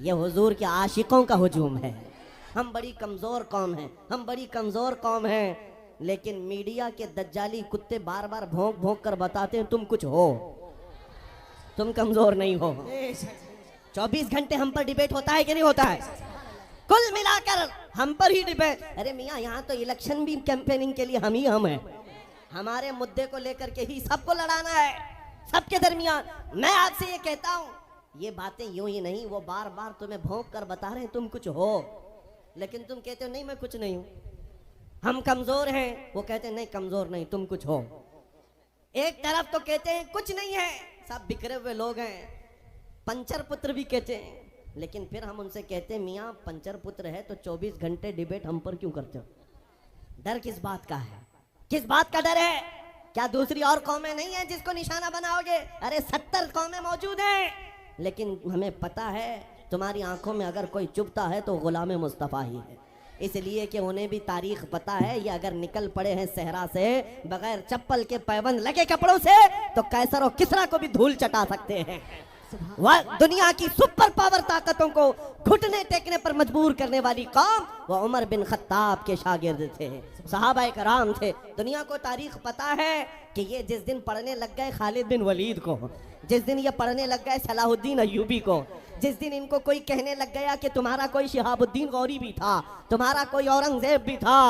یہ حضور کے عاشقوں کا ہجوم ہے. ہم بڑی کمزور قوم ہیں, ہم بڑی کمزور قوم ہیں, لیکن میڈیا کے دجالی کتے بار بار بھونک بھونک کر بتاتے ہیں تم کچھ ہو, تم کمزور نہیں ہو. 24 گھنٹے ہم پر ڈیبیٹ ہوتا ہے کہ نہیں ہوتا ہے؟ کل ملا کر ہم پر ہی ڈیبیٹ. ارے میاں یہاں تو الیکشن بھی کیمپیننگ کے لیے ہم ہیں. ہمارے مدعے کو لے کر کے ہی سب کو لڑانا ہے, سب کے درمیان. میں آپ سے یہ کہتا ہوں, یہ باتیں یوں ہی نہیں, وہ بار بار تمہیں بھونک کر بتا رہے ہیں تم کچھ ہو, لیکن تم کہتے ہو نہیں میں کچھ نہیں ہوں. ہم کمزور ہیں, وہ کہتے ہیں نہیں کمزور نہیں تم کچھ ہو. ایک طرف تو کہتے ہیں کچھ نہیں ہے, سب بکھرے ہوئے لوگ ہیں, پنچر پتر بھی کہتے ہیں, لیکن پھر ہم ان سے کہتے ہیں میاں پنچر پتر ہے تو 24 گھنٹے ڈیبیٹ ہم پر کیوں کرتے ہو؟ ڈر کس بات کا ہے؟ کس بات کا ڈر ہے؟ کیا دوسری اور قومیں نہیں ہیں جس کو نشانہ بناؤ گے؟ ارے 70 قومیں موجود ہیں, لیکن ہمیں پتا ہے تمہاری آنکھوں میں اگر کوئی چبھتا ہے تو غلام مصطفیٰ ہی ہے, اس لیے کہ انہیں بھی تاریخ پتا ہے. یہ اگر نکل پڑے ہیں صحرا سے بغیر چپل کے پیبند لگے کپڑوں سے تو قیصر و کسریٰ کو بھی دھول چٹا سکتے ہیں. دنیا کی سپر پاور طاقتوں کو گھٹنے ٹیکنے پر مجبور کرنے والی قوم وہ عمر بن خطاب کے شاگرد تھے, صحابہ کرام تھے. دنیا کو تاریخ پتا ہے کہ یہ جس دن پڑھنے لگ گئے خالد بن ولید کو, جس دن یہ پڑھنے لگ گئے صلاح الدین ایوبی کو, جس دن ان کو کوئی کہنے لگ گیا کہ تمہارا کوئی شہاب الدین غوری بھی تھا, تمہارا کوئی اورنگزیب بھی تھا,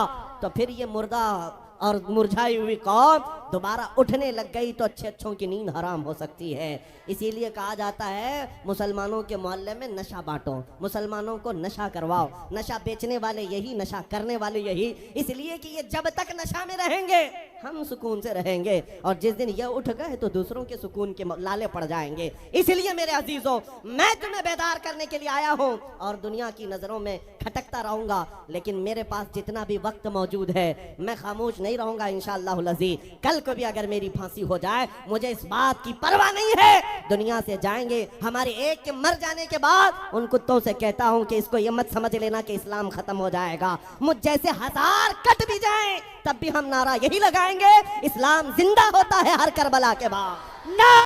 تو پھر یہ مردہ اور مرجھائی ہوئی قوم دوبارہ اٹھنے لگ گئی تو اچھوں کی نیند حرام ہو سکتی ہے. اسی لیے کہا جاتا ہے مسلمانوں کے محلے میں نشہ بانٹو, مسلمانوں کو نشہ کرواؤ. نشہ بیچنے والے یہی, نشہ کرنے والے یہی, اس لیے کہ یہ جب تک نشہ میں رہیں گے ہم سکون سے رہیں گے, اور جس دن یہ اٹھ گئے تو دوسروں کے سکون کے لالے پڑ جائیں گے. اس لیے میرے عزیزوں میں تمہیں بیدار کرنے کے لیے آیا ہوں, اور دنیا کی نظروں میں کھٹکتا رہوں گا, لیکن میرے پاس جتنا بھی وقت موجود ہے میں خاموش نہیں رہوں گا انشاءاللہ العزیز. کل کو بھی اگر میری پھانسی ہو جائے مجھے اس بات کی پرواہ نہیں ہے. دنیا سے جائیں گے, ہمارے ایک کے مر جانے کے بعد ان کتوں سے کہتا ہوں کہ اس کو یہ مت سمجھ لینا کہ اسلام ختم ہو جائے گا. مجھ جیسے 1000 کٹ بھی جائیں تب بھی ہم نعرہ یہی لگائیں گے, اسلام زندہ ہوتا ہے ہر کربلا کے بعد.